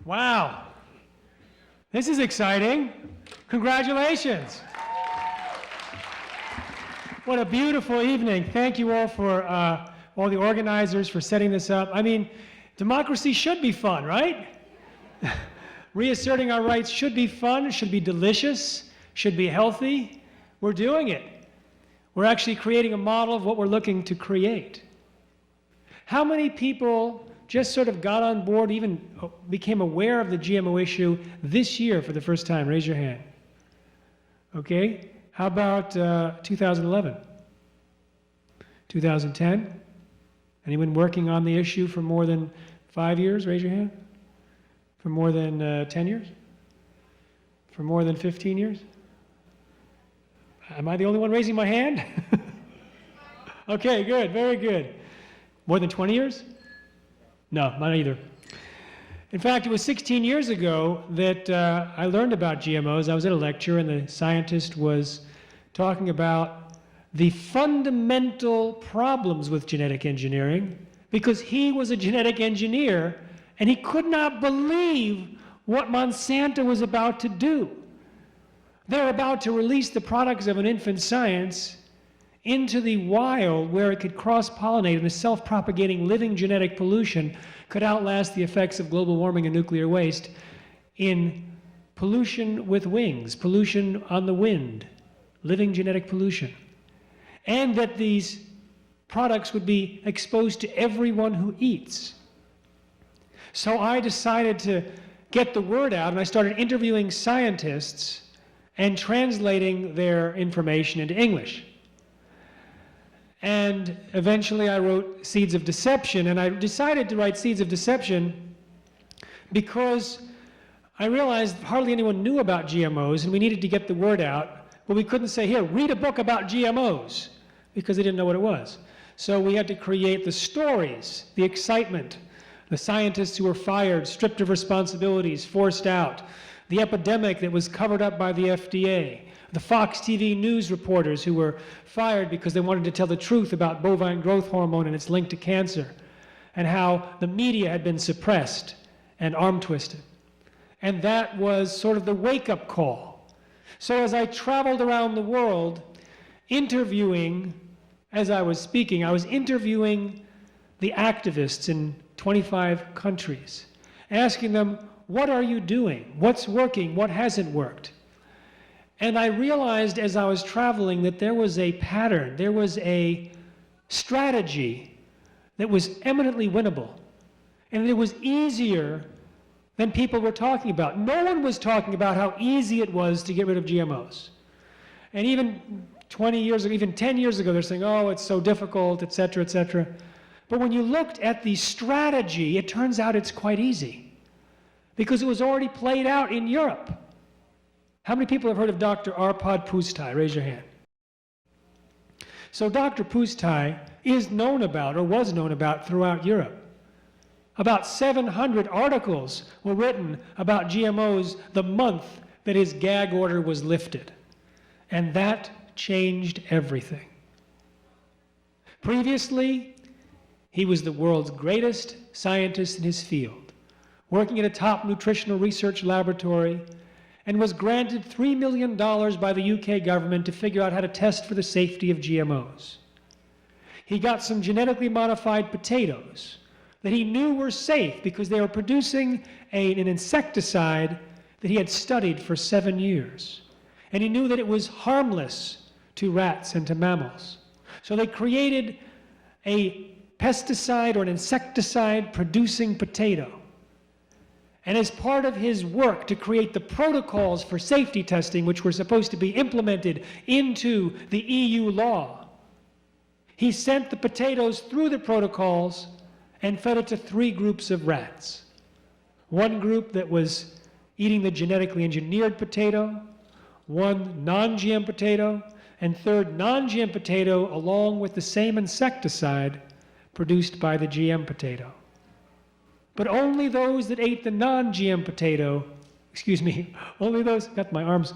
Wow. This is exciting. Congratulations. What a beautiful evening. Thank you all for, all the organizers for setting this up. I mean, democracy should be fun, right? Reasserting our rights should be fun, should be delicious, should be healthy. We're doing it. We're actually creating a model of what we're looking to create. How many people just sort of got on board, even became aware of the GMO issue this year for the first time? Raise your hand. Okay. How about 2011? 2010? Anyone working on the issue for more than 5 years? Raise your hand. For more than 10 years? For more than 15 years? Am I the only one raising my hand? Okay, good, very good. More than 20 years? No, not either. In fact, it was 16 years ago that I learned about GMOs. I was at a lecture and the scientist was talking about the fundamental problems with genetic engineering because he was a genetic engineer and he could not believe what Monsanto was about to do. They're about to release the products of an infant science into the wild where it could cross-pollinate and the self-propagating living genetic pollution could outlast the effects of global warming and nuclear waste in pollution with wings, pollution on the wind, living genetic pollution. And that these products would be exposed to everyone who eats. So I decided to get the word out and I started interviewing scientists and translating their information into English. And eventually I wrote Seeds of Deception, and I decided to write Seeds of Deception because I realized hardly anyone knew about GMOs and we needed to get the word out, but we couldn't say, here, read a book about GMOs, because they didn't know what it was. So we had to create the stories, the excitement, the scientists who were fired, stripped of responsibilities, forced out, the epidemic that was covered up by the FDA, the Fox TV news reporters who were fired because they wanted to tell the truth about bovine growth hormone and its link to cancer, and how the media had been suppressed and arm twisted. And that was sort of the wake-up call. So as I traveled around the world interviewing, as I was speaking, I was interviewing the activists in 25 countries, asking them, what are you doing? What's working? What hasn't worked? And I realized as I was traveling that there was a pattern, there was a strategy that was eminently winnable. And it was easier than people were talking about. No one was talking about how easy it was to get rid of GMOs. And even 20 years ago, even 10 years ago, they're saying, oh, it's so difficult, et cetera, et cetera. But when you looked at the strategy, it turns out it's quite easy because it was already played out in Europe. How many people have heard of Dr. Arpad Pusztai? Raise your hand. So Dr. Pusztai is known about, or was known about, throughout Europe. About 700 articles were written about GMOs the month that his gag order was lifted. And that changed everything. Previously, he was the world's greatest scientist in his field, working at a top nutritional research laboratory, and was granted $3 million by the UK government to figure out how to test for the safety of GMOs. He got some genetically modified potatoes that he knew were safe because they were producing an insecticide that he had studied for 7 years. And he knew that it was harmless to rats and to mammals. So they created a pesticide or an insecticide producing potato. And as part of his work to create the protocols for safety testing, which were supposed to be implemented into the EU law, he sent the potatoes through the protocols and fed it to 3 groups of rats. One group that was eating the genetically engineered potato, one non-GM potato, and third non-GM potato along with the same insecticide produced by the GM potato. But only those that ate the non-GM potato, only those, got my arms,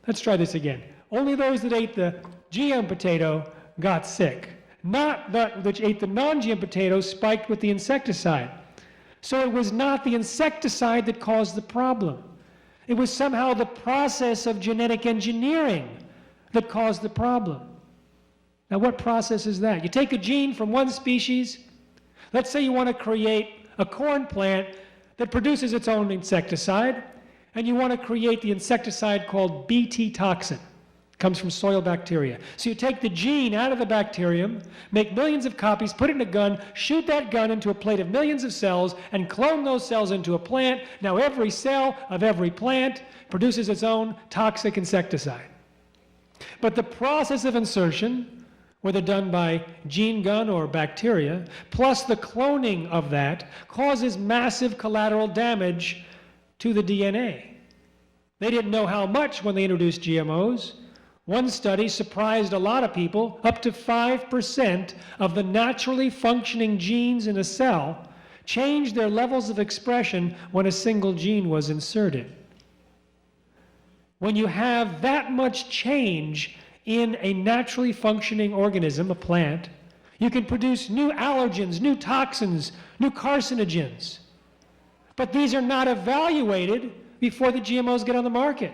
let's try this again. Only those that ate the GM potato got sick. Not that which ate the non-GM potato spiked with the insecticide. So it was not the insecticide that caused the problem. It was somehow the process of genetic engineering that caused the problem. Now, what process is that? You take a gene from one species. Let's say you want to create a corn plant that produces its own insecticide, and you want to create the insecticide called Bt toxin. It comes from soil bacteria. So you take the gene out of the bacterium, make millions of copies, put it in a gun, shoot that gun into a plate of millions of cells, and clone those cells into a plant. Now every cell of every plant produces its own toxic insecticide. But the process of insertion, whether done by gene gun or bacteria, plus the cloning of that, causes massive collateral damage to the DNA. They didn't know how much when they introduced GMOs. One study surprised a lot of people. Up to 5% of the naturally functioning genes in a cell changed their levels of expression when a single gene was inserted. When you have that much change in a naturally functioning organism, a plant, you can produce new allergens, new toxins, new carcinogens. But these are not evaluated before the GMOs get on the market.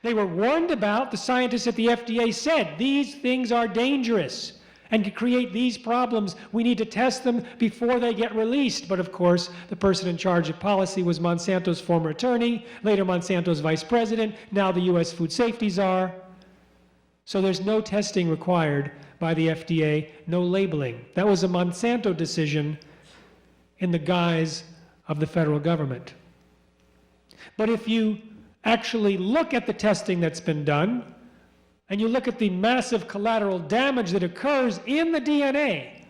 They were warned about, the scientists at the FDA said, these things are dangerous and can create these problems. We need to test them before they get released. But of course, the person in charge of policy was Monsanto's former attorney, later Monsanto's vice president, now the US Food Safety Czar. So there's no testing required by the FDA, no labeling. That was a Monsanto decision in the guise of the federal government. But if you actually look at the testing that's been done, and you look at the massive collateral damage that occurs in the DNA,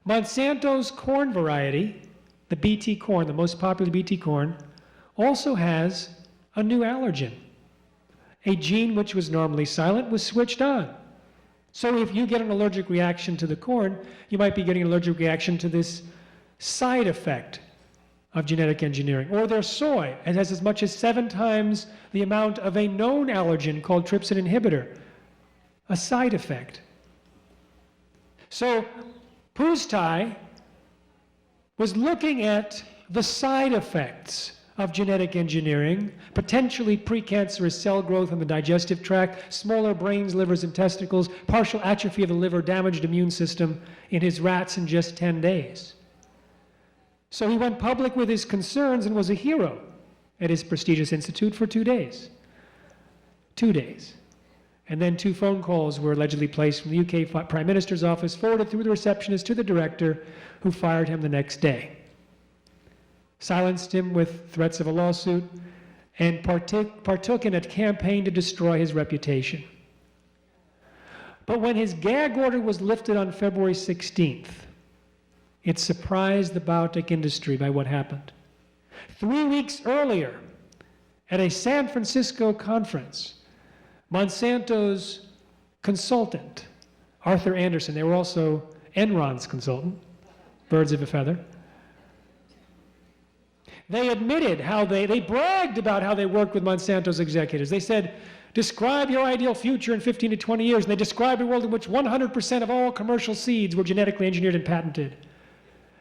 Monsanto's corn variety, the Bt corn, the most popular Bt corn, also has a new allergen. A gene which was normally silent was switched on. So if you get an allergic reaction to the corn, you might be getting an allergic reaction to this side effect of genetic engineering. Or their soy, it has as much as 7 times the amount of a known allergen called trypsin inhibitor, a side effect. So Pustai was looking at the side effects of genetic engineering, potentially precancerous cell growth in the digestive tract, smaller brains, livers, and testicles, partial atrophy of the liver, damaged immune system in his rats in just 10 days. So he went public with his concerns and was a hero at his prestigious institute for 2 days. 2 days. And then 2 phone calls were allegedly placed from the UK Prime Minister's office, forwarded through the receptionist to the director, who fired him the next day. Silenced him with threats of a lawsuit, and partook in a campaign to destroy his reputation. But when his gag order was lifted on February 16th, it surprised the biotech industry by what happened. 3 weeks earlier, at a San Francisco conference, Monsanto's consultant, Arthur Anderson, they were also Enron's consultant, birds of a feather, they admitted how they bragged about how they worked with Monsanto's executives. They said, describe your ideal future in 15 to 20 years. And they described a world in which 100% of all commercial seeds were genetically engineered and patented.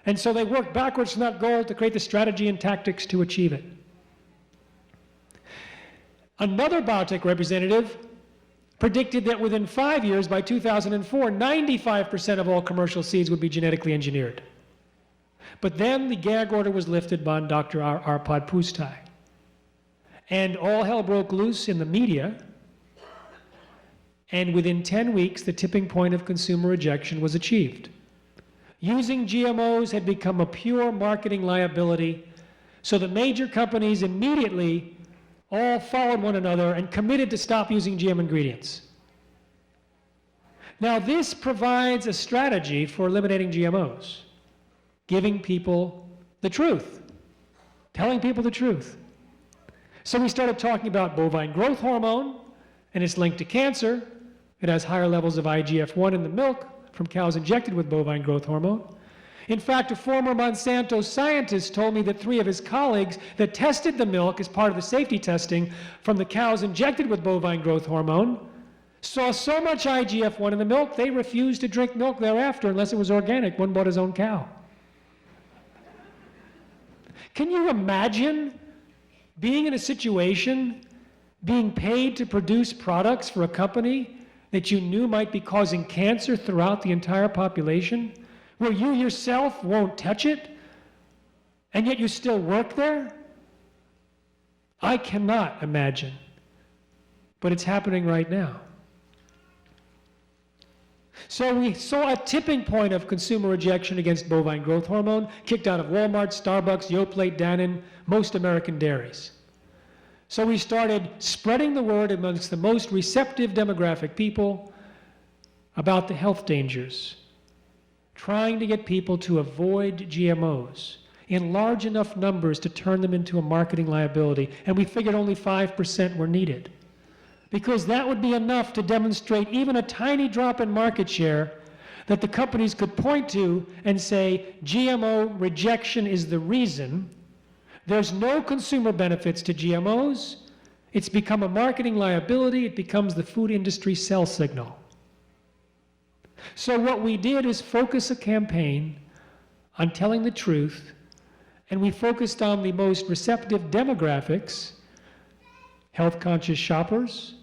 And so they worked backwards from that goal to create the strategy and tactics to achieve it. Another biotech representative predicted that within 5 years, by 2004, 95% of all commercial seeds would be genetically engineered. But then the gag order was lifted by Dr. Arpad Pustai. And all hell broke loose in the media. And within 10 weeks, the tipping point of consumer rejection was achieved. Using GMOs had become a pure marketing liability, so the major companies immediately all followed one another and committed to stop using GM ingredients. Now, this provides a strategy for eliminating GMOs, giving people the truth, telling people the truth. So we started talking about bovine growth hormone, and it's linked to cancer. It has higher levels of IGF-1 in the milk from cows injected with bovine growth hormone. In fact, a former Monsanto scientist told me that 3 of his colleagues that tested the milk as part of the safety testing from the cows injected with bovine growth hormone saw so much IGF-1 in the milk, they refused to drink milk thereafter unless it was organic. One bought his own cow. Can you imagine being in a situation, being paid to produce products for a company that you knew might be causing cancer throughout the entire population, where you yourself won't touch it, and yet you still work there? I cannot imagine, but it's happening right now. So we saw a tipping point of consumer rejection against bovine growth hormone, kicked out of Walmart, Starbucks, Yoplait, Dannon, most American dairies. So we started spreading the word amongst the most receptive demographic people about the health dangers, trying to get people to avoid GMOs in large enough numbers to turn them into a marketing liability. And we figured only 5% were needed, because that would be enough to demonstrate even a tiny drop in market share that the companies could point to and say, GMO rejection is the reason. There's no consumer benefits to GMOs. It's become a marketing liability. It becomes the food industry sell signal. So what we did is focus a campaign on telling the truth, and we focused on the most receptive demographics: health-conscious shoppers,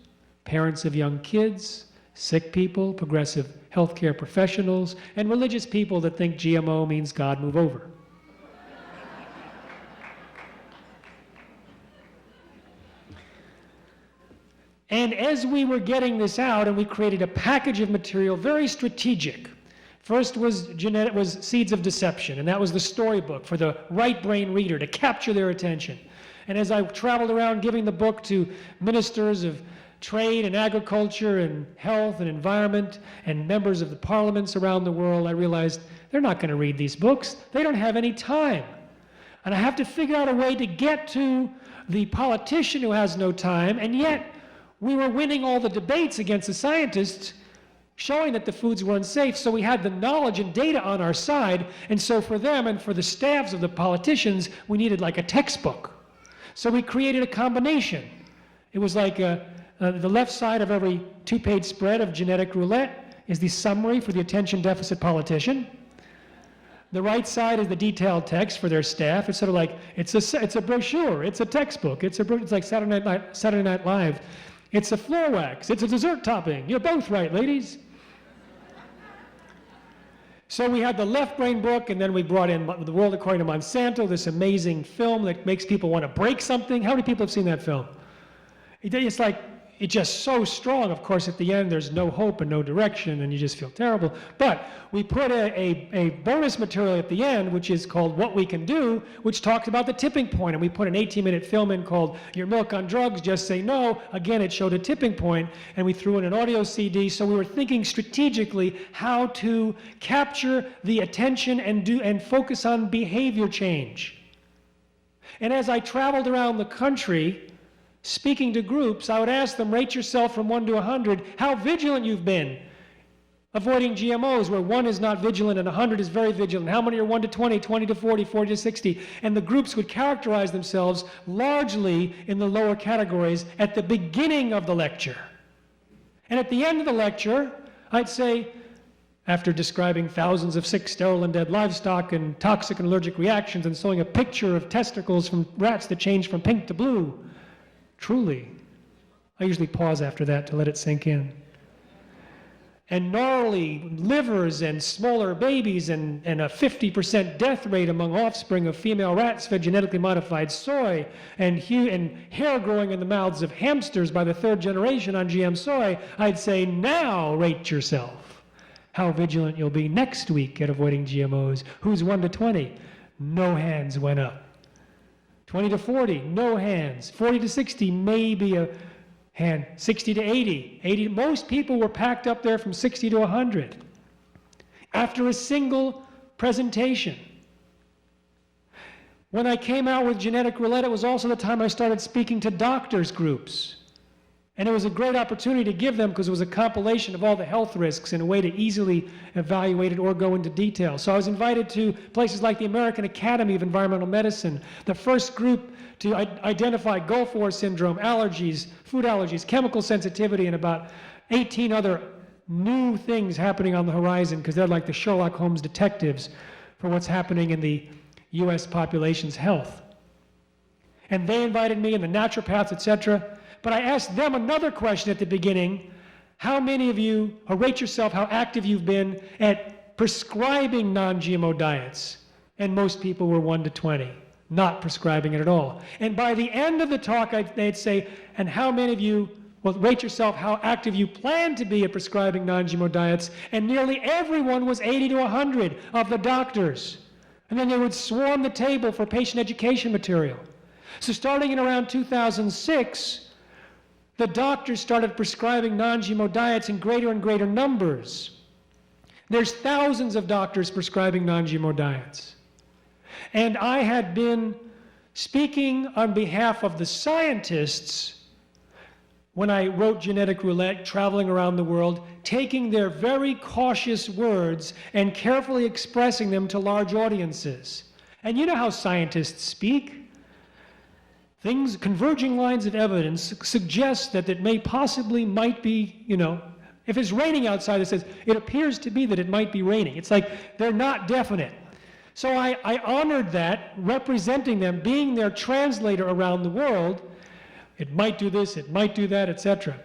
parents of young kids, sick people, progressive healthcare professionals, and religious people that think GMO means God move over. And as we were getting this out, and we created a package of material, very strategic. First was Seeds of Deception, and that was the storybook for the right brain reader to capture their attention. And as I traveled around giving the book to ministers of trade and agriculture and health and environment and members of the parliaments around the world, I realized they're not going to read these books. They don't have any time. And I have to figure out a way to get to the politician who has no time, and yet we were winning all the debates against the scientists, showing that the foods were unsafe, so we had the knowledge and data on our side, and so for them and for the staffs of the politicians, we needed like a textbook. So we created a combination. It was like the left side of every two-page spread of Genetic Roulette is the summary for the attention deficit politician. The right side is the detailed text for their staff. It's sort of like, it's a brochure, it's a textbook, it's like Saturday Night Live. It's a floor wax, it's a dessert topping. You're both right, ladies. So we had the left brain book, and then we brought in The World According to Monsanto, this amazing film that makes people want to break something. How many people have seen that film? It's like, it's just so strong. Of course, at the end, there's no hope and no direction, and you just feel terrible. But we put a bonus material at the end, which is called What We Can Do, which talks about the tipping point. And we put an 18-minute film in called Your Milk on Drugs, Just Say No. Again, it showed a tipping point, and we threw in an audio CD. So we were thinking strategically how to capture the attention and focus on behavior change. And as I traveled around the country, speaking to groups, I would ask them, rate yourself from 1 to 100, how vigilant you've been avoiding GMOs, where 1 is not vigilant and 100 is very vigilant. How many are 1 to 20, 20 to 40, 40 to 60? And the groups would characterize themselves largely in the lower categories at the beginning of the lecture. And at the end of the lecture, I'd say, after describing thousands of sick, sterile, and dead livestock and toxic and allergic reactions and showing a picture of testicles from rats that changed from pink to blue, truly, I usually pause after that to let it sink in. And gnarly livers and smaller babies and a 50% death rate among offspring of female rats fed genetically modified soy and hair growing in the mouths of hamsters by the 3rd generation on GM soy, I'd say, now rate yourself. How vigilant you'll be next week at avoiding GMOs. Who's 1 to 20? No hands went up. 20 to 40, no hands. 40 to 60, maybe a hand. 60 to 80, most people were packed up there from 60 to 100 after a single presentation. When I came out with Genetic Roulette, it was also the time I started speaking to doctors' groups. And it was a great opportunity to give them, because it was a compilation of all the health risks in a way to easily evaluate it or go into detail. So I was invited to places like the American Academy of Environmental Medicine, the first group to identify Gulf War syndrome, allergies, food allergies, chemical sensitivity, and about 18 other new things happening on the horizon, because they're like the Sherlock Holmes detectives for what's happening in the US population's health. And they invited me and the naturopaths, etc. But I asked them another question at the beginning. How many of you, or rate yourself how active you've been at prescribing non-GMO diets? And most people were 1 to 20, not prescribing it at all. And by the end of the talk, they'd say, and how many of you, well, rate yourself how active you plan to be at prescribing non-GMO diets? And nearly everyone was 80 to 100 of the doctors. And then they would swarm the table for patient education material. So starting in around 2006, the doctors started prescribing non-GMO diets in greater and greater numbers. There's thousands of doctors prescribing non-GMO diets. And I had been speaking on behalf of the scientists when I wrote Genetic Roulette, traveling around the world, taking their very cautious words and carefully expressing them to large audiences. And you know how scientists speak. Things, converging lines of evidence suggest that it might be, if it's raining outside, it says, it appears to be that it might be raining. It's like they're not definite. So I honored that, representing them, being their translator around the world. It might do this, it might do that, etc.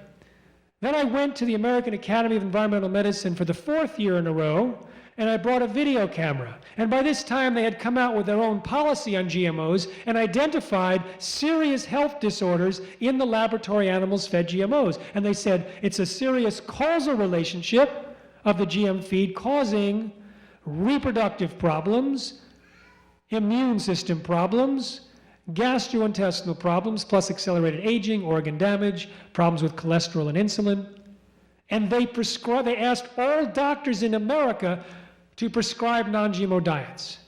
Then I went to the American Academy of Environmental Medicine for the 4th year in a row, and I brought a video camera. And by this time, they had come out with their own policy on GMOs and identified serious health disorders in the laboratory animals fed GMOs. And they said it's a serious causal relationship of the GM feed causing reproductive problems, immune system problems, gastrointestinal problems, plus accelerated aging, organ damage, problems with cholesterol and insulin. And they asked all doctors in America to prescribe non-GMO diets.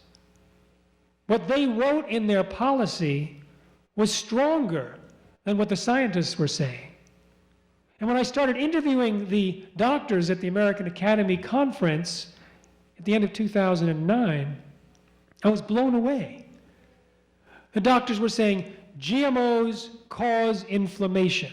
What they wrote in their policy was stronger than what the scientists were saying. And when I started interviewing the doctors at the American Academy conference at the end of 2009, I was blown away. The doctors were saying, GMOs cause inflammation.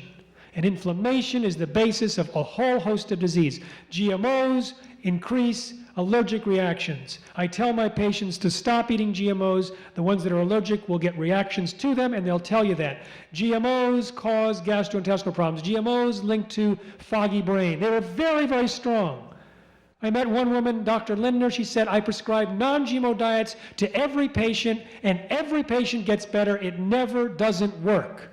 And inflammation is the basis of a whole host of disease. GMOs increase allergic reactions. I tell my patients to stop eating GMOs. The ones that are allergic will get reactions to them, and they'll tell you that. GMOs cause gastrointestinal problems. GMOs linked to foggy brain. They were very, very strong. I met one woman, Dr. Lindner, she said, I prescribe non-GMO diets to every patient, and every patient gets better. It never doesn't work.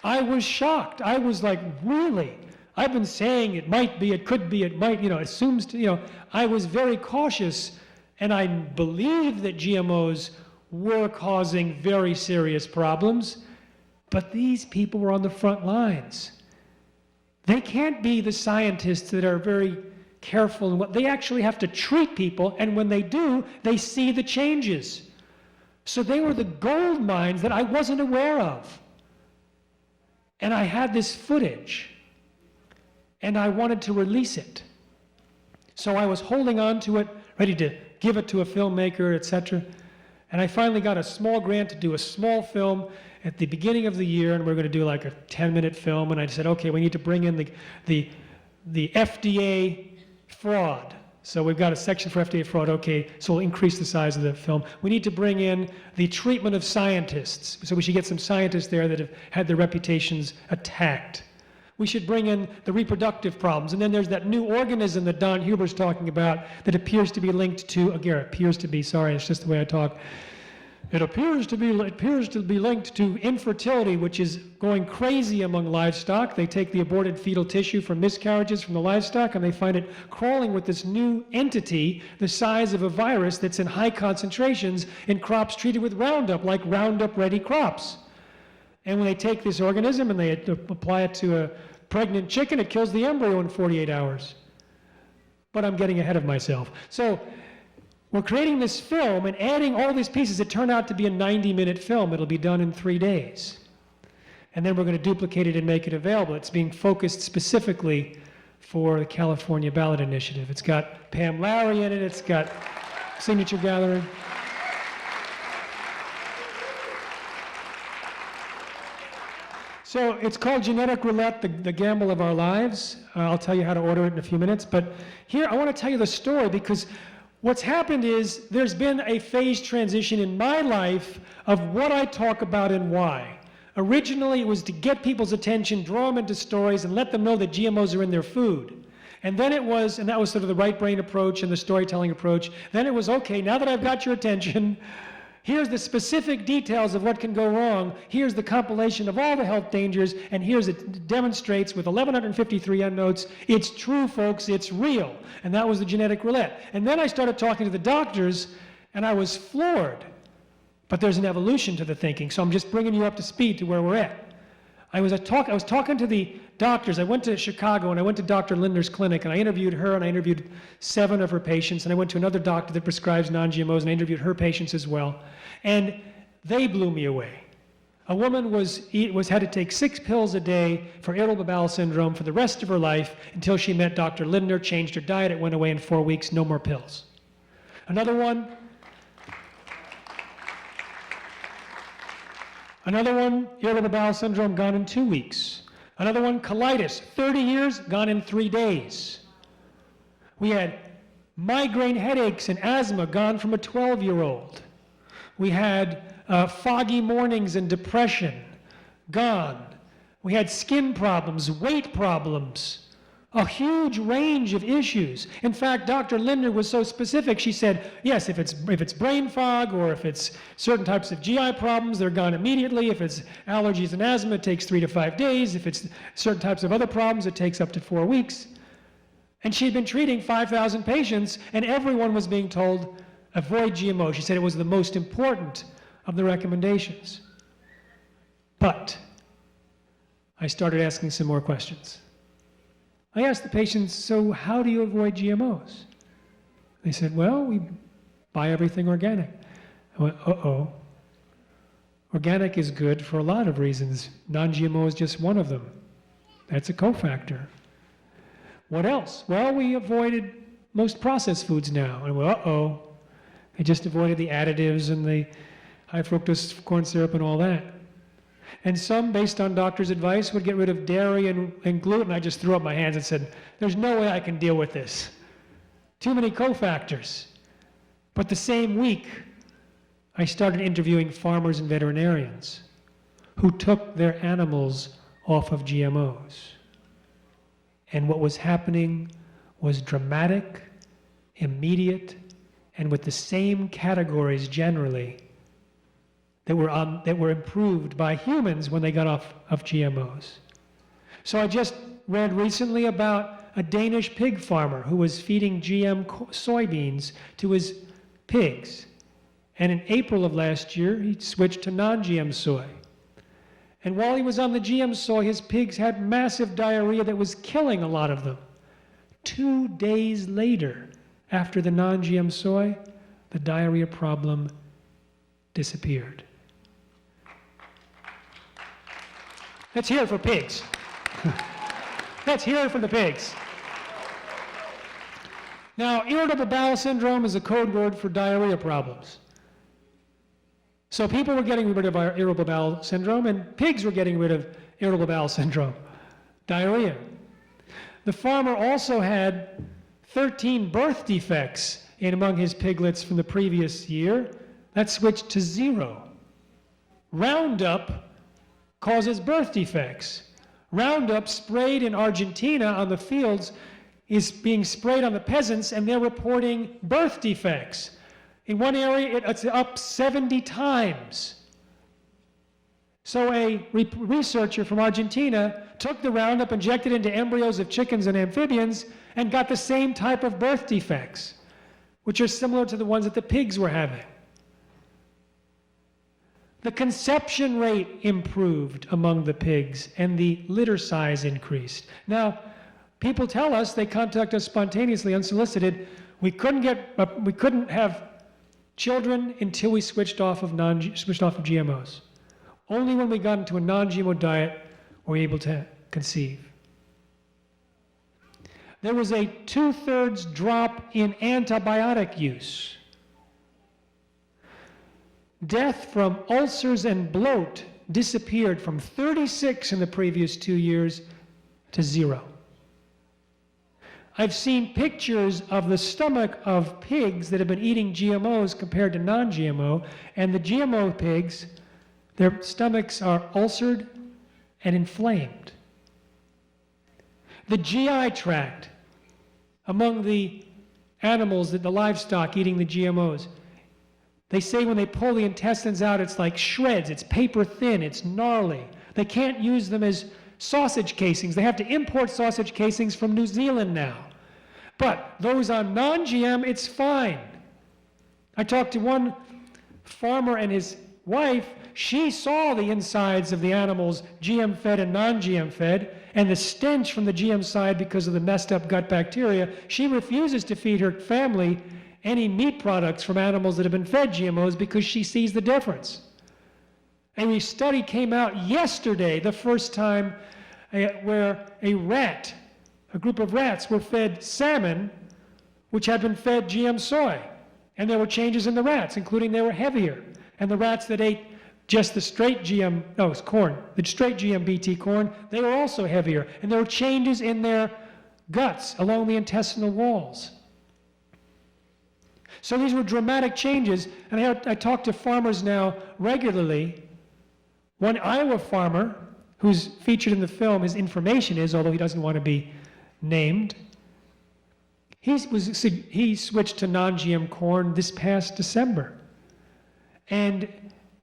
I was shocked. I was like, really? I've been saying it might be, it could be, it might, assumes to, I was very cautious, and I believed that GMOs were causing very serious problems, but these people were on the front lines. They can't be the scientists that are very careful in what they actually have to treat people, and when they do, they see the changes. So they were the gold mines that I wasn't aware of. And I had this footage, and I wanted to release it. So I was holding on to it, ready to give it to a filmmaker, etc. And I finally got a small grant to do a small film at the beginning of the year, and we're going to do like a 10-minute film. And I said, okay, we need to bring in the FDA fraud. So we've got a section for FDA fraud. Okay, so we'll increase the size of the film. We need to bring in the treatment of scientists. So we should get some scientists there that have had their reputations attacked. We should bring in the reproductive problems. And then there's that new organism that Don Huber's talking about that appears to be linked to, again, appears to be, sorry, it's just the way I talk. It appears to be linked to infertility, which is going crazy among livestock. They take the aborted fetal tissue from miscarriages from the livestock, and they find it crawling with this new entity the size of a virus that's in high concentrations in crops treated with Roundup, like Roundup-ready crops. And when they take this organism and they apply it to a pregnant chicken, it kills the embryo in 48 hours. But I'm getting ahead of myself. So we're creating this film and adding all these pieces. It turned out to be a 90-minute film. It'll be done in 3 days. And then we're going to duplicate it and make it available. It's being focused specifically for the California Ballot Initiative. It's got Pam Larry in it. It's got signature gathering. So it's called Genetic Roulette, the gamble of our lives. I'll tell you how to order it in a few minutes. But here, I want to tell you the story because what's happened is there's been a phase transition in my life of what I talk about and why. Originally, it was to get people's attention, draw them into stories, and let them know that GMOs are in their food. And then it was, and that was sort of the right brain approach and the storytelling approach. Then it was, okay, now that I've got your attention, here's the specific details of what can go wrong. Here's the compilation of all the health dangers, and here's it demonstrates with 1,153 endnotes. It's true, folks, it's real. And that was the Genetic Roulette. And then I started talking to the doctors, and I was floored. But there's an evolution to the thinking, so I'm just bringing you up to speed to where we're at. I was talking to the doctors. I went to Chicago and I went to Dr. Linder's clinic and I interviewed her and I interviewed 7 of her patients, and I went to another doctor that prescribes non-GMOs and I interviewed her patients as well. And they blew me away. A woman had to take 6 pills a day for irritable bowel syndrome for the rest of her life until she met Dr. Linder, changed her diet, it went away in 4 weeks, no more pills. Another one, irritable bowel syndrome, gone in 2 weeks. Another one, colitis, 30 years, gone in 3 days. We had migraine headaches and asthma, gone from a 12-year-old. We had foggy mornings and depression, gone. We had skin problems, weight problems, a huge range of issues. In fact, Dr. Linder was so specific, she said, yes, if it's brain fog or if it's certain types of GI problems, they're gone immediately. If it's allergies and asthma, it takes 3 to 5 days. If it's certain types of other problems, it takes up to 4 weeks. And she'd been treating 5,000 patients, and everyone was being told, avoid GMO. She said it was the most important of the recommendations. But I started asking some more questions. I asked the patients, so how do you avoid GMOs? They said, well, we buy everything organic. I went, uh-oh. Organic is good for a lot of reasons. Non-GMO is just one of them. That's a cofactor. What else? Well, we avoided most processed foods now. And I went, uh-oh. I just avoided the additives and the high fructose corn syrup and all that. And some, based on doctors' advice, would get rid of dairy and gluten. I just threw up my hands and said, there's no way I can deal with this. Too many cofactors. But the same week, I started interviewing farmers and veterinarians who took their animals off of GMOs. And what was happening was dramatic, immediate, and with the same categories generally that were improved by humans when they got off of GMOs. So I just read recently about a Danish pig farmer who was feeding GM soybeans to his pigs. And in April of last year, he switched to non-GM soy. And while he was on the GM soy, his pigs had massive diarrhea that was killing a lot of them. 2 days later, after the non-GM soy, the diarrhea problem disappeared. Let's hear it for pigs. Let's hear it for the pigs. Now, irritable bowel syndrome is a code word for diarrhea problems. So people were getting rid of irritable bowel syndrome, and pigs were getting rid of irritable bowel syndrome, diarrhea. The farmer also had 13 birth defects among his piglets from the previous year. That switched to 0. Roundup causes birth defects. Roundup sprayed in Argentina on the fields is being sprayed on the peasants, and they're reporting birth defects. In one area, it's up 70 times. So a researcher from Argentina took the Roundup, injected into embryos of chickens and amphibians, and got the same type of birth defects, which are similar to the ones that the pigs were having. The conception rate improved among the pigs, and the litter size increased. Now, people tell us, they contact us spontaneously, unsolicited, we couldn't have children until we switched off of GMOs. Only when we got into a non-GMO diet were we able to conceive. There was a 2/3 drop in antibiotic use. Death from ulcers and bloat disappeared from 36 in the previous 2 years to 0. I've seen pictures of the stomach of pigs that have been eating GMOs compared to non-GMO, and the GMO pigs, their stomachs are ulcered and inflamed. The GI tract among the animals, the livestock eating the GMOs, they say when they pull the intestines out, it's like shreds, it's paper thin, it's gnarly. They can't use them as sausage casings. They have to import sausage casings from New Zealand now. But those on non-GM, it's fine. I talked to one farmer and his wife. She saw the insides of the animals, GM fed and non-GM fed, and the stench from the GM side because of the messed up gut bacteria. She refuses to feed her family any meat products from animals that have been fed GMOs because she sees the difference. A study came out yesterday, the first time, where a group of rats were fed salmon, which had been fed GM soy. And there were changes in the rats, including they were heavier. And the rats that ate just the straight GM, no, it was corn, the straight GM BT corn, they were also heavier. And there were changes in their guts along the intestinal walls. So these were dramatic changes, and I talk to farmers now regularly. One Iowa farmer, who's featured in the film, his information is, although he doesn't want to be named, he switched to non-GM corn this past December. And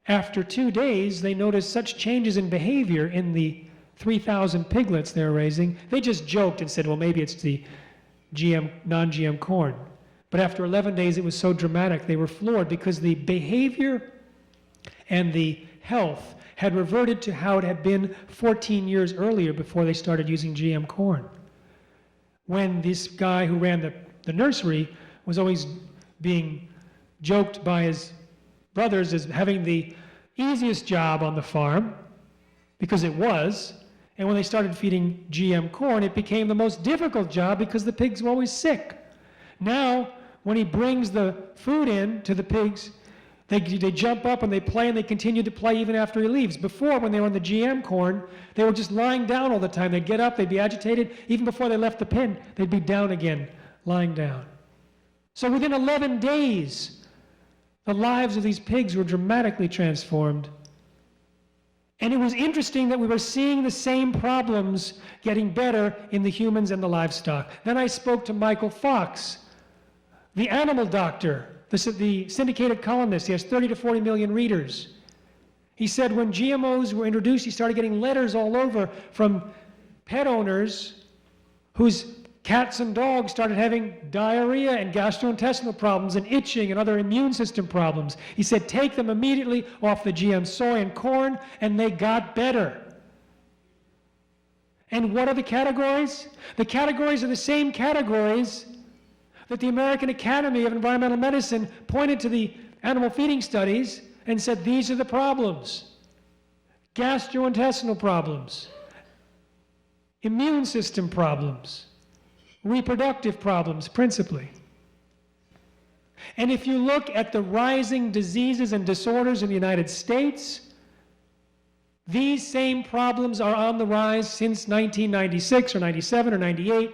after 2 days, they noticed such changes in behavior in the 3,000 piglets they were raising. They just joked and said, well, maybe it's the non-GM corn. But after 11 days, it was so dramatic, they were floored because the behavior and the health had reverted to how it had been 14 years earlier before they started using GM corn. When this guy who ran the nursery was always being joked by his brothers as having the easiest job on the farm, because it was, and when they started feeding GM corn, it became the most difficult job because the pigs were always sick. Now, when he brings the food in to the pigs, they jump up and they play, and they continue to play even after he leaves. Before, when they were on the GM corn, they were just lying down all the time. They'd get up, they'd be agitated. Even before they left the pen, they'd be down again, lying down. So within 11 days, the lives of these pigs were dramatically transformed. And it was interesting that we were seeing the same problems getting better in the humans and the livestock. Then I spoke to Michael Fox, the animal doctor, the syndicated columnist. He has 30 to 40 million readers. He said when GMOs were introduced, he started getting letters all over from pet owners whose cats and dogs started having diarrhea and gastrointestinal problems and itching and other immune system problems. He said take them immediately off the GM soy and corn, and they got better. And what are the categories? The categories are the same categories that the American Academy of Environmental Medicine pointed to the animal feeding studies and said these are the problems. Gastrointestinal problems, immune system problems, reproductive problems principally. And if you look at the rising diseases and disorders in the United States, these same problems are on the rise since 1996 or 97 or 98,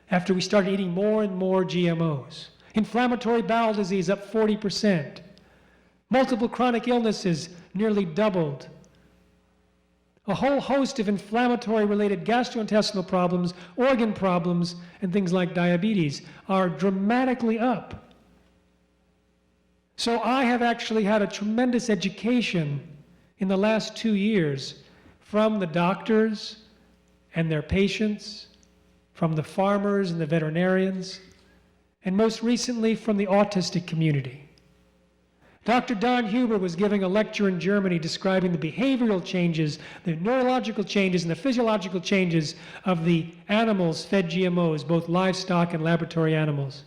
after we started eating more and more GMOs. Inflammatory bowel disease up 40%. Multiple chronic illnesses nearly doubled. A whole host of inflammatory related gastrointestinal problems, organ problems, and things like diabetes are dramatically up. So I have actually had a tremendous education in the last 2 years from the doctors and their patients, from the farmers and the veterinarians, and most recently from the autistic community. Dr. Don Huber was giving a lecture in Germany describing the behavioral changes, the neurological changes, and the physiological changes of the animals fed GMOs, both livestock and laboratory animals.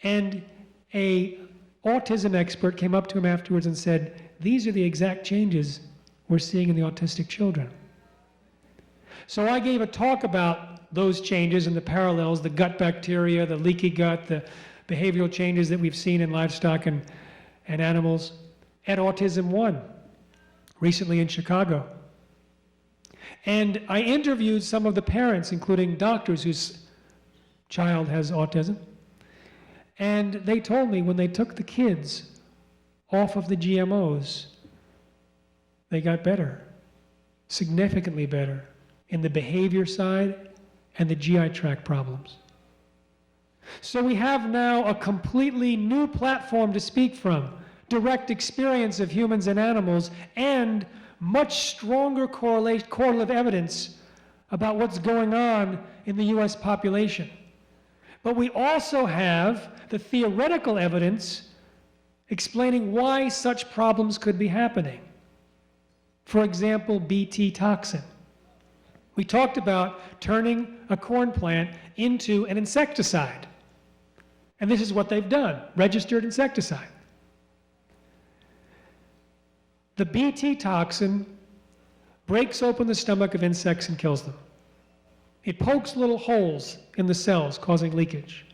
And an autism expert came up to him afterwards and said, these are the exact changes we're seeing in the autistic children. So I gave a talk about those changes and the parallels, the gut bacteria, the leaky gut, the behavioral changes that we've seen in livestock and animals at Autism 1. recently in Chicago. And I interviewed some of the parents, including doctors whose child has autism. And they told me when they took the kids off of the GMOs, they got better, significantly better, in the behavior side and the GI tract problems. So we have now a completely new platform to speak from, direct experience of humans and animals, and much stronger correlative evidence about what's going on in the US population. But we also have the theoretical evidence explaining why such problems could be happening. For example, Bt toxin. We talked about turning a corn plant into an insecticide. And this is what they've done, registered insecticide. The Bt toxin breaks open the stomach of insects and kills them. It pokes little holes in the cells, causing leakage.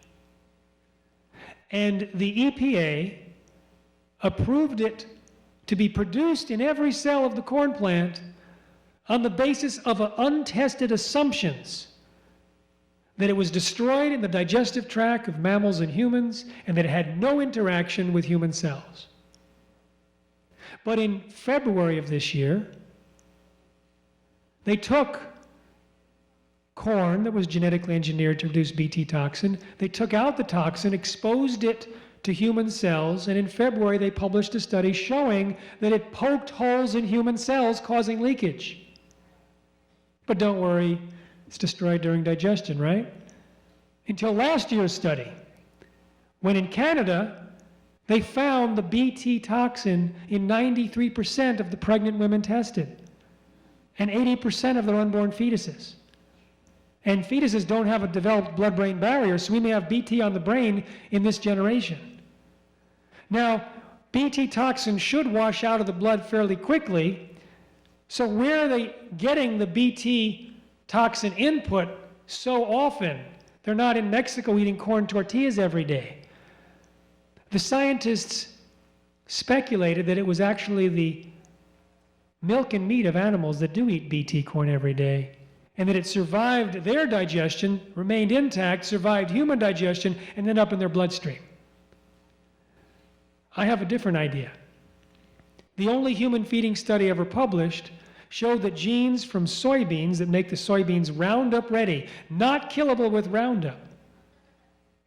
And the EPA approved it to be produced in every cell of the corn plant on the basis of untested assumptions that it was destroyed in the digestive tract of mammals and humans, and that it had no interaction with human cells. But in February of this year, they took corn that was genetically engineered to produce Bt toxin, they took out the toxin, exposed it to human cells, and in February they published a study showing that it poked holes in human cells, causing leakage. But don't worry, it's destroyed during digestion, right? Until last year's study, when in Canada, they found the Bt toxin in 93% of the pregnant women tested, and 80% of their unborn fetuses. And fetuses don't have a developed blood-brain barrier, so we may have Bt on the brain in this generation. Now, Bt toxin should wash out of the blood fairly quickly, so where are they getting the Bt toxin input so often? They're not in Mexico eating corn tortillas every day. The scientists speculated that it was actually the milk and meat of animals that do eat Bt corn every day, and that it survived their digestion, remained intact, survived human digestion, and ended up in their bloodstream. I have a different idea. The only human feeding study ever published showed that genes from soybeans that make the soybeans Roundup ready, not killable with Roundup.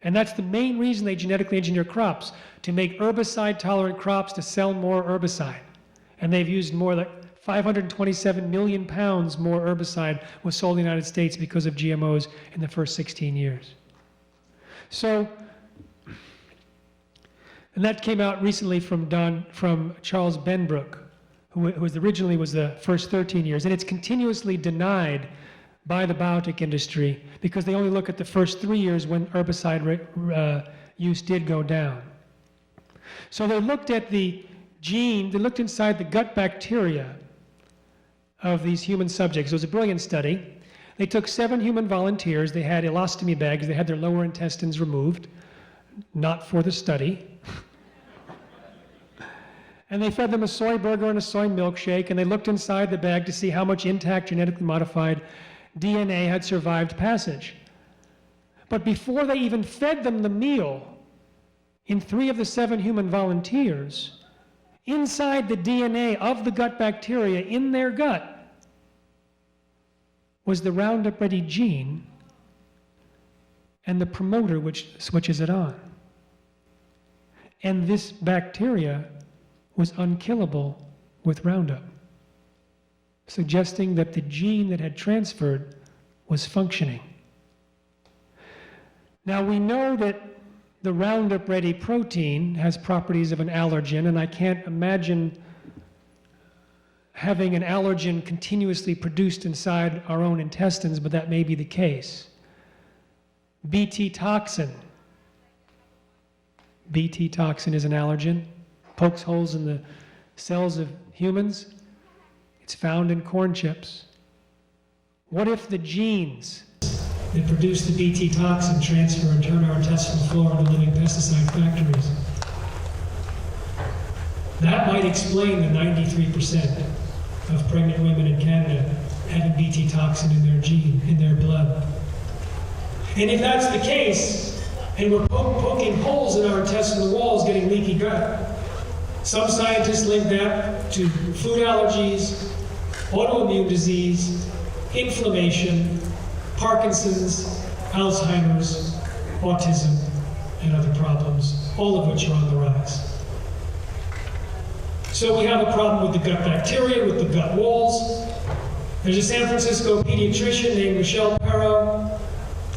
And that's the main reason they genetically engineer crops, to make herbicide-tolerant crops to sell more herbicide. And they've used more like 527 million pounds more herbicide was sold in the United States because of GMOs in the first 16 years. So, and that came out recently from Charles Benbrook, who originally was the first 13 years, and it's continuously denied by the biotech industry because they only look at the first 3 years when herbicide use did go down. So they looked at the gene, they looked inside the gut bacteria of these human subjects. It was a brilliant study. They took 7 human volunteers, they had ileostomy bags, they had their lower intestines removed, not for the study. And they fed them a soy burger and a soy milkshake, and they looked inside the bag to see how much intact genetically modified DNA had survived passage. But before they even fed them the meal, in 3 of the 7 human volunteers, inside the DNA of the gut bacteria in their gut was the Roundup ready gene and the promoter which switches it on. And this bacteria was unkillable with Roundup, suggesting that the gene that had transferred was functioning. Now we know that the Roundup ready protein has properties of an allergen, and I can't imagine having an allergen continuously produced inside our own intestines, but that may be the case. Bt toxin. Bt toxin is an allergen, pokes holes in the cells of humans. It's found in corn chips. What if the genes that produce the Bt toxin transfer and turn our intestinal flora into living pesticide factories? That might explain the 93% of pregnant women in Canada having Bt toxin in their gene, in their blood. And if that's the case, and we're poking holes in our intestinal walls, getting leaky gut, some scientists link that to food allergies, autoimmune disease, inflammation, Parkinson's, Alzheimer's, autism, and other problems, all of which are on the rise. So we have a problem with the gut bacteria, with the gut walls. There's a San Francisco pediatrician named Michelle Perro,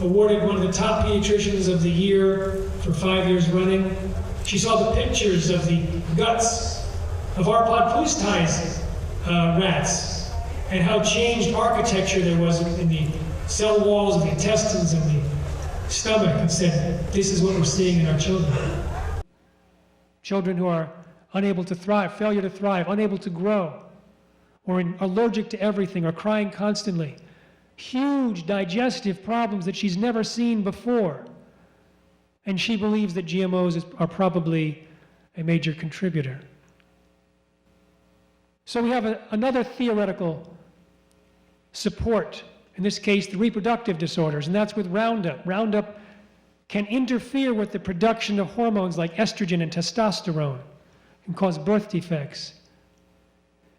awarded one of the top pediatricians of the year for 5 years running. She saw the pictures of the guts of our Podpustai's rats and how changed architecture there was in the cell walls of the intestines and the stomach, and said, this is what we're seeing in our children. Children who are unable to thrive, failure to thrive, unable to grow, or allergic to everything, or crying constantly. Huge digestive problems that she's never seen before. And she believes that GMOs are probably a major contributor. So we have another theoretical support, in this case the reproductive disorders, and that's with Roundup. Roundup can interfere with the production of hormones like estrogen and testosterone, and cause birth defects.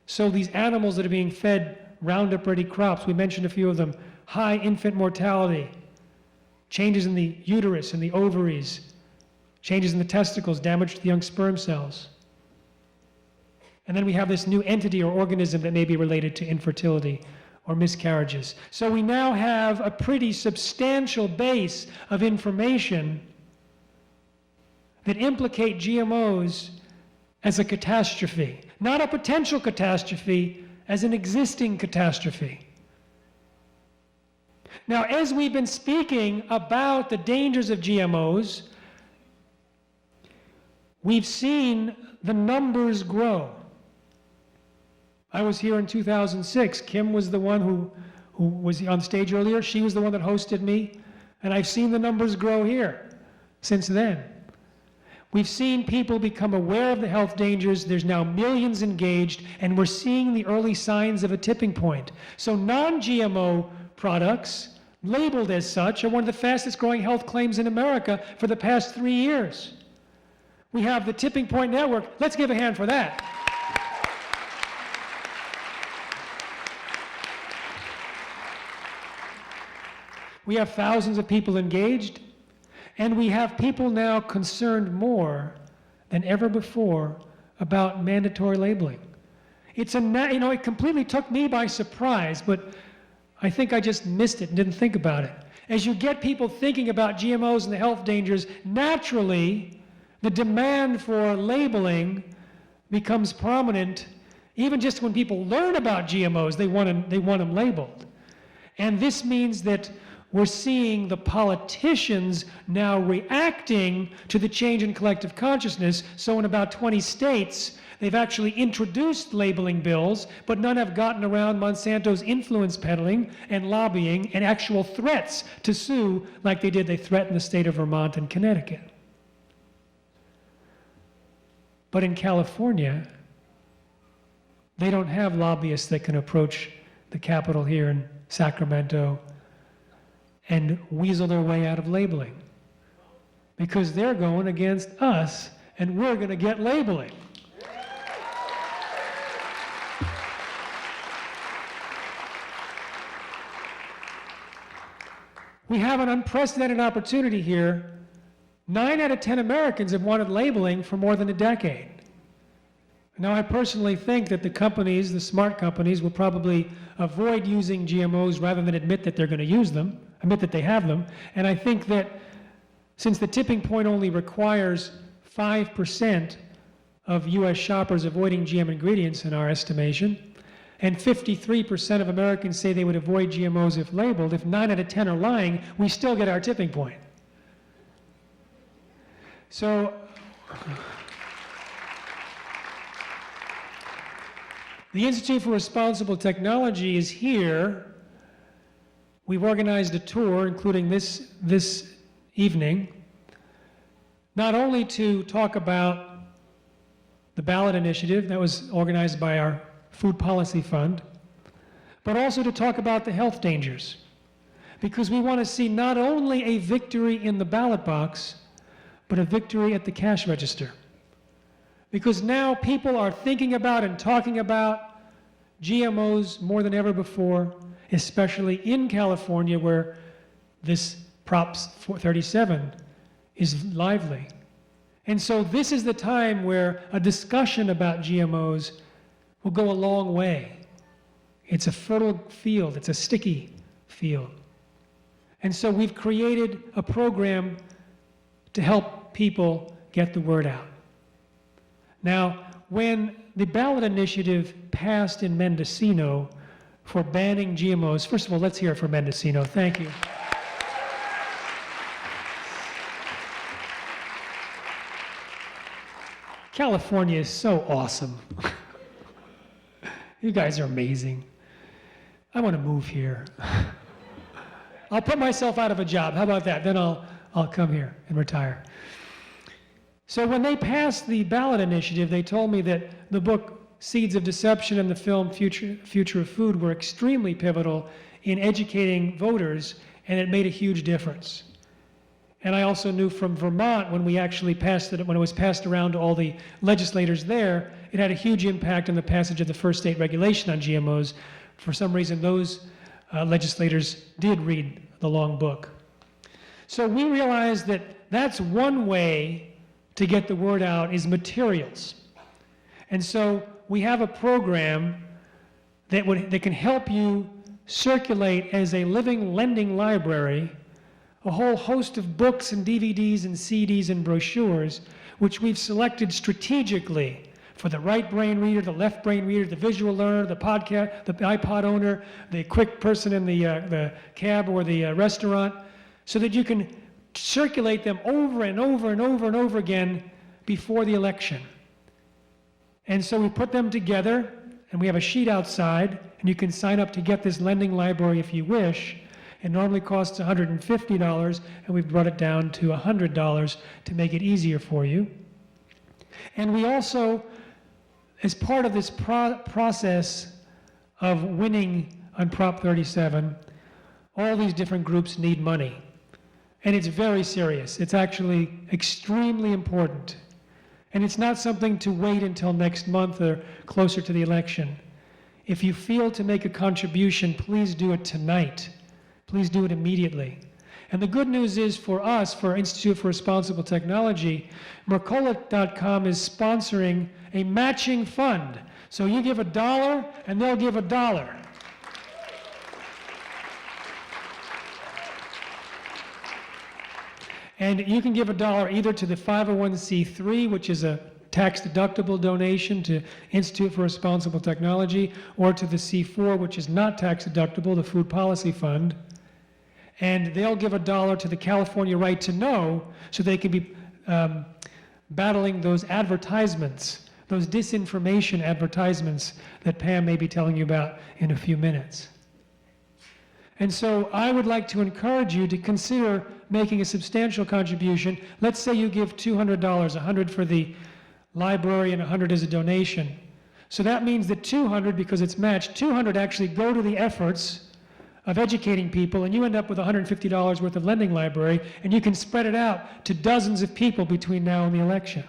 So these animals that are being fed Roundup-ready crops, we mentioned a few of them, high infant mortality, changes in the uterus and the ovaries, changes in the testicles, damage to the young sperm cells. And then we have this new entity or organism that may be related to infertility or miscarriages. So we now have a pretty substantial base of information that implicate GMOs as a catastrophe. Not a potential catastrophe, as an existing catastrophe. Now, as we've been speaking about the dangers of GMOs, we've seen the numbers grow. I was here in 2006. Kim was the one who was on stage earlier. She was the one that hosted me. And I've seen the numbers grow here since then. We've seen people become aware of the health dangers. There's now millions engaged, and we're seeing the early signs of a tipping point. So non-GMO products, labeled as such, are one of the fastest growing health claims in America for the past 3 years. We have the Tipping Point Network. Let's give a hand for that. We have thousands of people engaged. And we have people now concerned more than ever before about mandatory labeling. It completely took me by surprise, but I think I just missed it and didn't think about it. As you get people thinking about GMOs and the health dangers, naturally, the demand for labeling becomes prominent. Even just when people learn about GMOs, they want them labeled. And this means that we're seeing the politicians now reacting to the change in collective consciousness. So in about 20 states, they've actually introduced labeling bills, but none have gotten around Monsanto's influence peddling and lobbying and actual threats to sue like they did. They threatened the state of Vermont and Connecticut. But in California, they don't have lobbyists that can approach the Capitol here in Sacramento and weasel their way out of labeling, because they're going against us and we're going to get labeling. We have an unprecedented opportunity here. 9 out of 10 Americans have wanted labeling for more than a decade. Now, I personally think that the companies, the smart companies, will probably avoid using GMOs rather than admit that they're going to use them, admit that they have them. And I think that since the tipping point only requires 5% of US shoppers avoiding GM ingredients in our estimation, and 53% of Americans say they would avoid GMOs if labeled, if 9 out of 10 are lying, we still get our tipping point. So, the Institute for Responsible Technology is here. We've organized a tour, including this evening, not only to talk about the ballot initiative that was organized by our Food Policy Fund, but also to talk about the health dangers. Because we want to see not only a victory in the ballot box, but a victory at the cash register. Because now people are thinking about and talking about GMOs more than ever before, especially in California where this Prop 37 is lively. And so this is the time where a discussion about GMOs will go a long way. It's a fertile field, it's a sticky field. And so we've created a program to help people get the word out. Now, when the ballot initiative passed in Mendocino for banning GMOs, first of all, let's hear it for Mendocino. Thank you. California is so awesome. You guys are amazing. I want to move here. I'll put myself out of a job. How about that? Then I'll come here and retire. So when they passed the ballot initiative, they told me that the book Seeds of Deception and the film Future of Food were extremely pivotal in educating voters, and it made a huge difference. And I also knew from Vermont, when we actually passed it, when it was passed around to all the legislators there, it had a huge impact on the passage of the first state regulation on GMOs. For some reason, those legislators did read the long book. So we realized that that's one way to get the word out is materials. And so we have a program that can help you circulate as a living lending library a whole host of books and DVDs and CDs and brochures, which we've selected strategically for the right brain reader, the left brain reader, the visual learner, the podcast, the iPod owner, the quick person in the cab or the restaurant, so that you can circulate them over and over and over and over again before the election. And so we put them together, and we have a sheet outside, and you can sign up to get this lending library if you wish. It normally costs $150, and we've brought it down to $100 to make it easier for you. And we also, as part of this process of winning on Prop 37, all these different groups need money. And it's very serious. It's actually extremely important. And it's not something to wait until next month or closer to the election. If you feel to make a contribution, please do it tonight. Please do it immediately. And the good news is for us, for Institute for Responsible Technology, Mercola.com is sponsoring a matching fund. So you give $1 and they'll give $1. And you can give $1 either to the 501c3, which is a tax-deductible donation to Institute for Responsible Technology, or to the C4, which is not tax-deductible, the Food Policy Fund. And they'll give $1 to the California Right to Know, so they can be battling those advertisements, those disinformation advertisements that Pam may be telling you about in a few minutes. And so I would like to encourage you to consider making a substantial contribution. Let's say you give $200, $100 for the library and $100 as a donation. So that means that $200, because it's matched, $200 actually go to the efforts of educating people, and you end up with $150 worth of lending library, and you can spread it out to dozens of people between now and the election.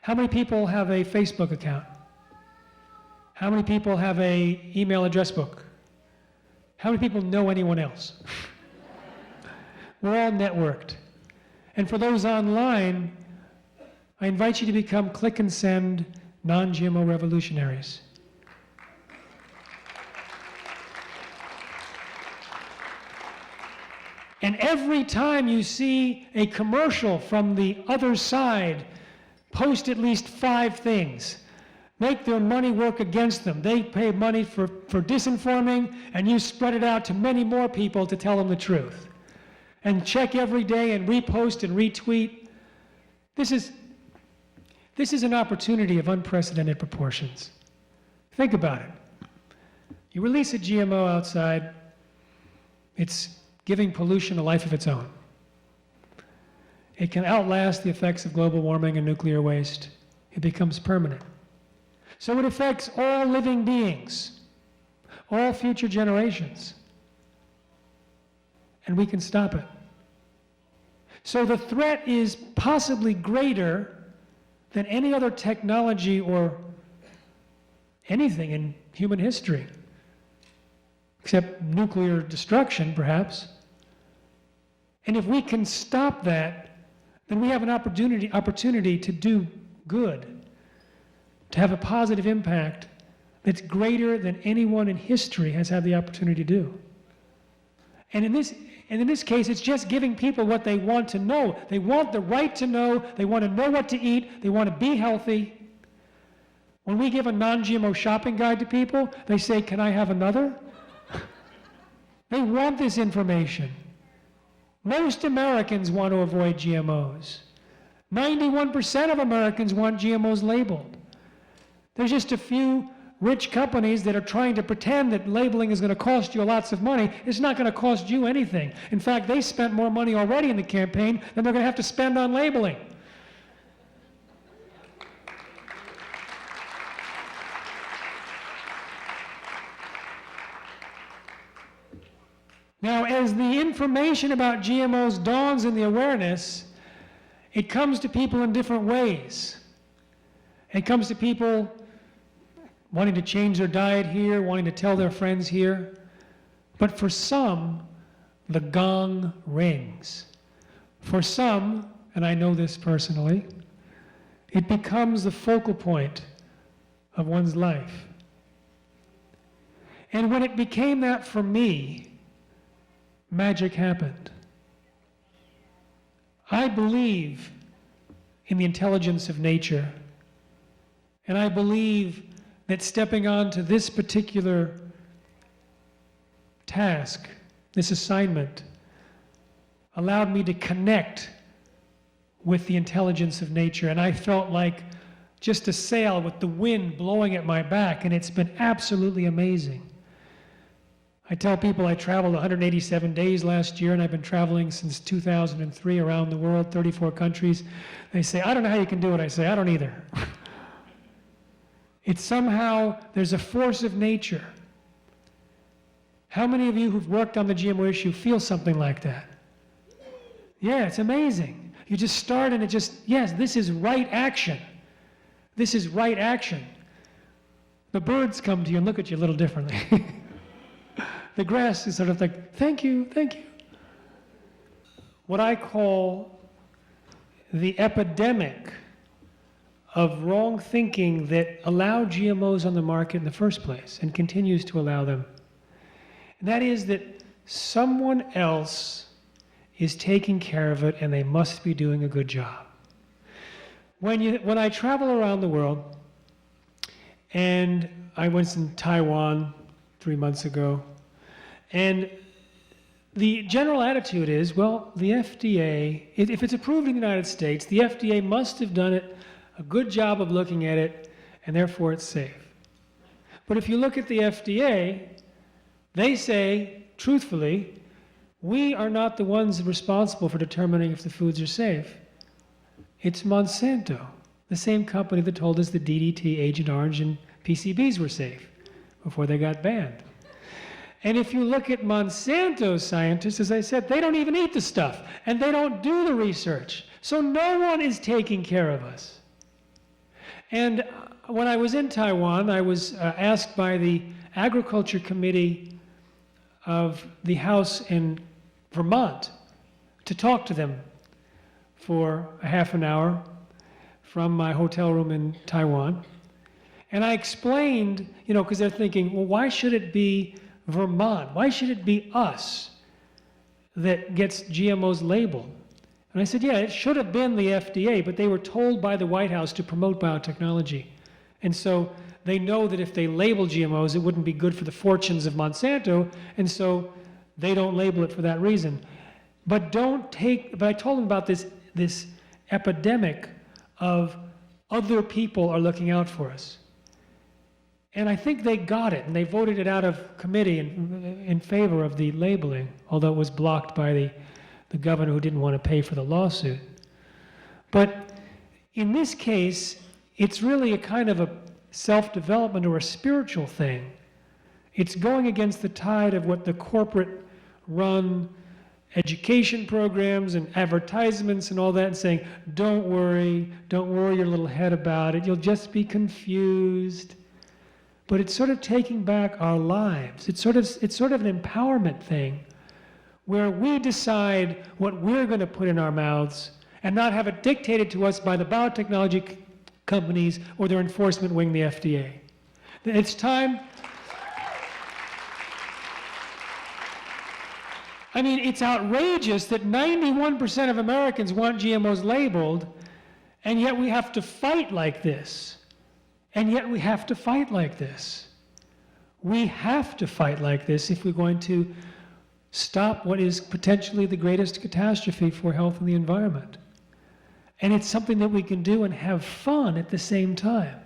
How many people have a Facebook account? How many people have an email address book? How many people know anyone else? We're all networked. And for those online, I invite you to become click and send non-GMO revolutionaries. And every time you see a commercial from the other side, post at least 5 things. Make their money work against them. They pay money for disinforming, and you spread it out to many more people to tell them the truth. And check every day and repost and retweet. This is an opportunity of unprecedented proportions. Think about it. You release a GMO outside, it's giving pollution a life of its own. It can outlast the effects of global warming and nuclear waste. It becomes permanent. So it affects all living beings, all future generations. And we can stop it. So the threat is possibly greater than any other technology or anything in human history, except nuclear destruction, perhaps. And if we can stop that, then we have an opportunity to do good, to have a positive impact that's greater than anyone in history has had the opportunity to do. And in this case, it's just giving people what they want to know. They want the right to know. They want to know what to eat. They want to be healthy. When we give a non-GMO shopping guide to people, they say, "Can I have another?" They want this information. Most Americans want to avoid GMOs. 91% of Americans want GMOs labeled. There's just a few rich companies that are trying to pretend that labeling is going to cost you lots of money. It's not going to cost you anything. In fact, they spent more money already in the campaign than they're going to have to spend on labeling. Now, as the information about GMOs dawns in the awareness, it comes to people in different ways. It comes to people wanting to change their diet here, wanting to tell their friends here. But for some, the gong rings. For some, and I know this personally, it becomes the focal point of one's life. And when it became that for me, magic happened. I believe in the intelligence of nature, and I believe that stepping onto this particular task, this assignment, allowed me to connect with the intelligence of nature. And I felt like just a sail with the wind blowing at my back, and it's been absolutely amazing. I tell people I traveled 187 days last year, and I've been traveling since 2003 around the world, 34 countries. They say, "I don't know how you can do it." I say, "I don't either." It's somehow, there's a force of nature. How many of you who've worked on the GMO issue feel something like that? Yeah, it's amazing. You just start and it just, yes, this is right action. This is right action. The birds come to you and look at you a little differently. The grass is sort of like, "Thank you, thank you." What I call the epidemic of wrong thinking that allowed GMOs on the market in the first place and continues to allow them. And that is that someone else is taking care of it and they must be doing a good job. When I travel around the world, and I was in Taiwan 3 months ago, and the general attitude is, well, the FDA, if it's approved in the United States, the FDA must have done a good job of looking at it, and therefore it's safe. But if you look at the FDA, they say, truthfully, we are not the ones responsible for determining if the foods are safe. It's Monsanto, the same company that told us the DDT, Agent Orange, and PCBs were safe before they got banned. And if you look at Monsanto scientists, as I said, they don't even eat the stuff, and they don't do the research. So no one is taking care of us. And when I was in Taiwan, I was asked by the Agriculture Committee of the House in Vermont to talk to them for a half an hour from my hotel room in Taiwan. And I explained, because they're thinking, well, why should it be Vermont? Why should it be us that gets GMOs labeled? And I said, yeah, it should have been the FDA, but they were told by the White House to promote biotechnology. And so they know that if they label GMOs, it wouldn't be good for the fortunes of Monsanto, and so they don't label it for that reason. But I told them about this epidemic of other people are looking out for us. And I think they got it, and they voted it out of committee in favor of the labeling, although it was blocked by the governor who didn't want to pay for the lawsuit. But in this case, it's really a kind of self-development or a spiritual thing. It's going against the tide of what the corporate-run education programs and advertisements and all that, and saying, don't worry your little head about it, you'll just be confused. But it's sort of taking back our lives. It's sort of an empowerment thing where we decide what we're going to put in our mouths and not have it dictated to us by the biotechnology companies or their enforcement wing, the FDA. It's time. I mean, it's outrageous that 91% of Americans want GMOs labeled, and yet we have to fight like this. And yet we have to fight like this. We have to fight like this if we're going to stop what is potentially the greatest catastrophe for health and the environment. And it's something that we can do and have fun at the same time.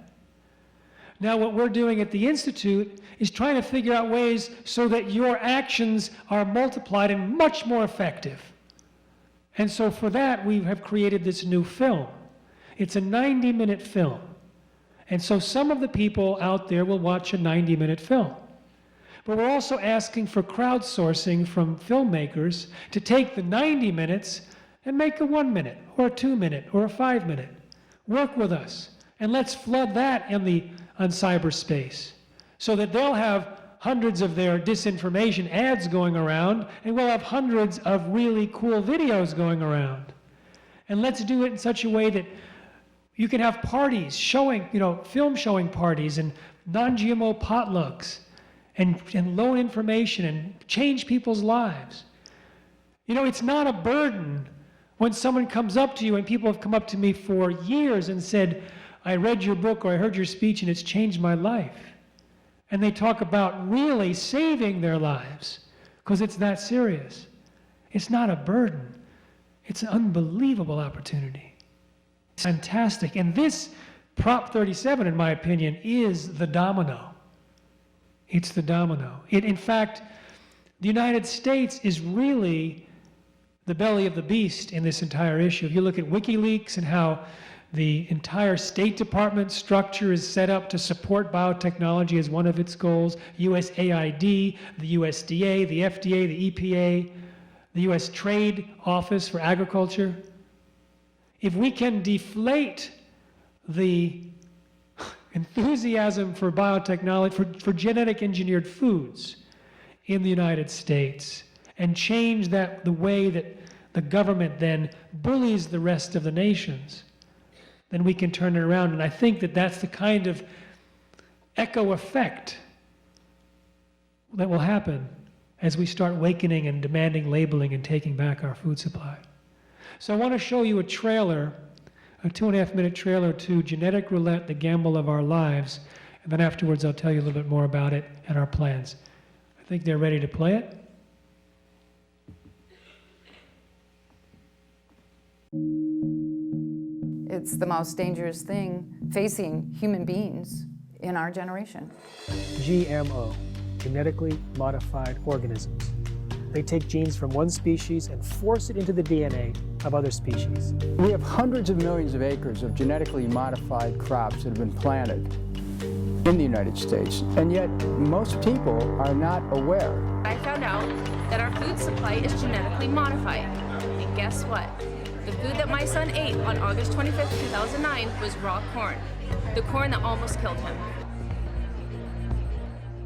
Now, what we're doing at the Institute is trying to figure out ways so that your actions are multiplied and much more effective. And so for that, we have created this new film. It's a 90-minute film. And so some of the people out there will watch a 90-minute film. But we're also asking for crowdsourcing from filmmakers to take the 90 minutes and make a 1 minute, or a 2 minute, or a 5 minute. Work with us, and let's flood that on cyberspace, so that they'll have hundreds of their disinformation ads going around, and we'll have hundreds of really cool videos going around. And let's do it in such a way that you can have parties showing, film showing parties and non-GMO potlucks and loan information and change people's lives. It's not a burden when someone comes up to you, and people have come up to me for years and said, I read your book or I heard your speech and it's changed my life. And they talk about really saving their lives because it's that serious. It's not a burden. It's an unbelievable opportunity. It's fantastic. And this Prop 37, in my opinion, is the domino. It's the domino. In fact, the United States is really the belly of the beast in this entire issue. If you look at WikiLeaks and how the entire State Department structure is set up to support biotechnology as one of its goals, USAID, the USDA, the FDA, the EPA, the US Trade Office for Agriculture. If we can deflate the enthusiasm for biotechnology, for genetic engineered foods in the United States, and change the way that the government then bullies the rest of the nations, then we can turn it around. And I think that that's the kind of echo effect that will happen as we start awakening and demanding labeling and taking back our food supply. So I want to show you a trailer, a 2.5-minute trailer to Genetic Roulette, The Gamble of Our Lives, and then afterwards I'll tell you a little bit more about it and our plans. I think they're ready to play it. It's the most dangerous thing facing human beings in our generation. GMO, genetically modified organisms. They take genes from one species and force it into the DNA of other species. We have hundreds of millions of acres of genetically modified crops that have been planted in the United States, and yet most people are not aware. I found out that our food supply is genetically modified. And guess what? The food that my son ate on August 25th, 2009 was raw corn. The corn that almost killed him.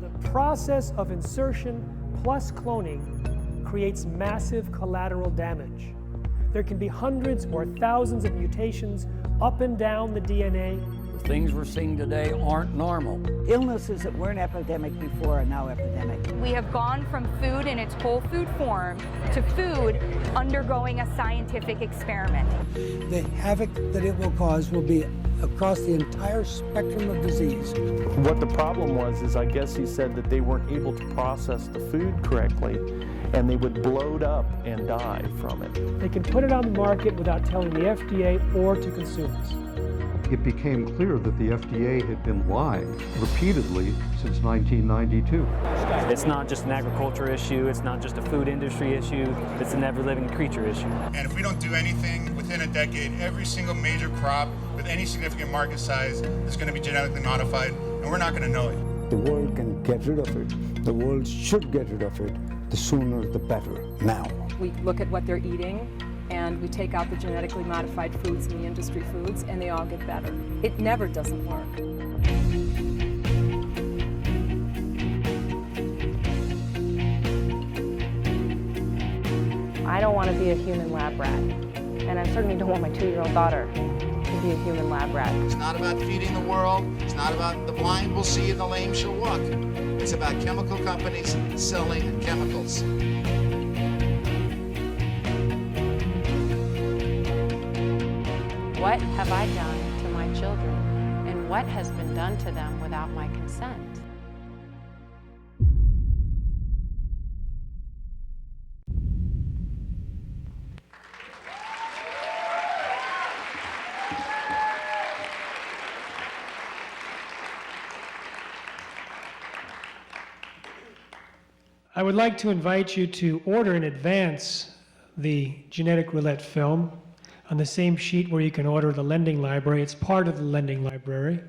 The process of insertion plus cloning creates massive collateral damage. There can be hundreds or thousands of mutations up and down the DNA. The things we're seeing today aren't normal. Illnesses that weren't epidemic before are now epidemic. We have gone from food in its whole food form to food undergoing a scientific experiment. The havoc that it will cause will be across the entire spectrum of disease. What the problem was is I guess he said that they weren't able to process the food correctly and they would bloat up and die from it. They can put it on the market without telling the FDA or to consumers. It became clear that the FDA had been lying repeatedly since 1992. It's not just an agriculture issue, it's not just a food industry issue, it's an ever-living creature issue. And if we don't do anything within a decade, every single major crop with any significant market size is going to be genetically modified, and we're not going to know it. The world can get rid of it. The world should get rid of it. The sooner the better, now. We look at what they're eating, and we take out the genetically modified foods and the industry foods, and they all get better. It never doesn't work. I don't want to be a human lab rat, and I certainly don't want my 2-year-old daughter to be a human lab rat. It's not about feeding the world. It's not about the blind will see and the lame shall walk. It's about chemical companies selling chemicals. What have I done to my children, and what has been done to them without my consent? I would like to invite you to order in advance the Genetic Roulette film on the same sheet where you can order the lending library. It's part of the lending library.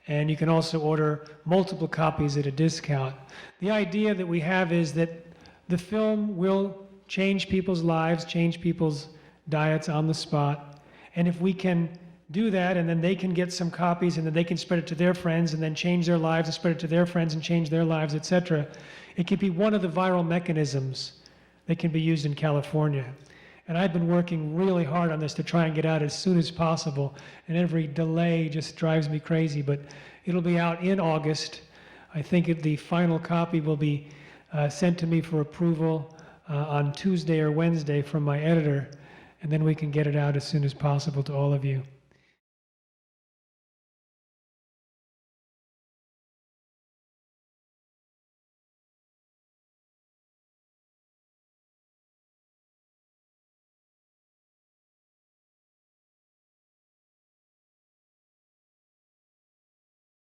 And you can also order multiple copies at a discount. The idea that we have is that the film will change people's lives, change people's diets on the spot. And if we can do that, and then they can get some copies, and then they can spread it to their friends, and then change their lives and spread it to their friends and change their lives, etc. It could be one of the viral mechanisms that can be used in California. And I've been working really hard on this to try and get out as soon as possible, and every delay just drives me crazy, but it'll be out in August. I think the final copy will be sent to me for approval on Tuesday or Wednesday from my editor, and then we can get it out as soon as possible to all of you.